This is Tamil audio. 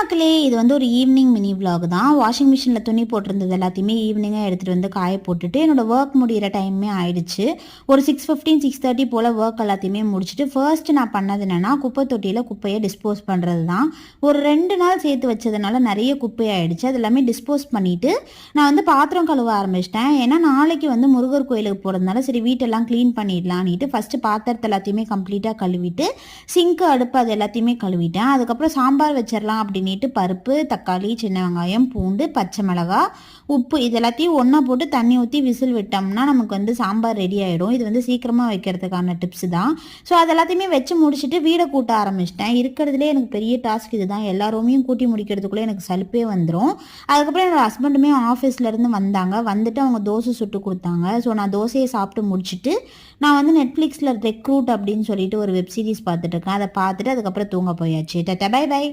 மக்களே, இது வந்து ஒரு ஈவினிங் மினி விலாக் தான். வாஷிங் மிஷினில் துணி போட்டிருந்தது எல்லாத்தையுமே ஈவினிங்காக எடுத்துகிட்டு வந்து காய போட்டுட்டு என்னோடய ஒர்க் முடிகிற டைமே ஆயிடுச்சு. ஒரு 6:15 6:30 போல் ஒர்க் எல்லாத்தையுமே முடிச்சுட்டு ஃபர்ஸ்ட்டு நான் பண்ணது என்னென்னா குப்பை தொட்டியில் குப்பையை டிஸ்போஸ் பண்ணுறது தான். ஒரு 2 நாள் சேர்த்து வச்சதுனால நிறைய குப்பையாயிடுச்சு. அது எல்லாமே டிஸ்போஸ் பண்ணிவிட்டு நான் வந்து பாத்திரம் கழுவ ஆரம்பிச்சிட்டேன். ஏன்னா நாளைக்கு வந்து முருகர் கோயிலுக்கு போகிறதுனால சரி வீட்டெல்லாம் க்ளீன் பண்ணிடலான்ட்டு ஃபஸ்ட்டு பாத்திரத்தை எல்லாத்தையுமே கம்ப்ளீட்டாக கழுவிட்டு சிங்க்கு அடுப்பு அது எல்லாத்தையுமே கழுவிட்டேன். அதுக்கப்புறம் சாம்பார் வச்சிடலாம் அப்படின்ட்டு பருப்பு, தக்காளி, சின்ன வெங்காயம், பூண்டு, பச்சை மிளகாய், உப்பு இது எல்லாத்தையும் ஒன்றா போட்டு தண்ணி ஊற்றி விசில் விட்டோம்னா நமக்கு வந்து சாம்பார் ரெடி ஆகிடும். இது வந்து சீக்கிரமாக வைக்கிறதுக்கான டிப்ஸ் தான். ஸோ அது எல்லாத்தையுமே வச்சு முடிச்சுட்டு வீடை கூட்ட ஆரம்பிச்சிட்டேன். இருக்கிறதுலே எனக்கு பெரிய டாஸ்க் இது தான். எல்லா ரூமையும் கூட்டி முடிக்கிறதுக்குள்ளே எனக்கு சலுப்பே வந்துடும். அதுக்கப்புறம் என்னோடய ஹஸ்பண்டுமே ஆஃபீஸ்லேருந்து வந்தாங்க. வந்துட்டு அவங்க தோசை சுட்டு கொடுத்தாங்க. ஸோ நான் தோசையை சாப்பிட்டு முடிச்சுட்டு நான் வந்து நெட்ஃப்ளிக்ஸில் ரெக்ரூட் அப்படின்னு சொல்லிட்டு ஒரு வெப் சீரிஸ் பார்த்துட்டு இருக்கேன். அதை பார்த்துட்டு அதுக்கப்புறம் தூங்க போயாச்சு. Tata bye by.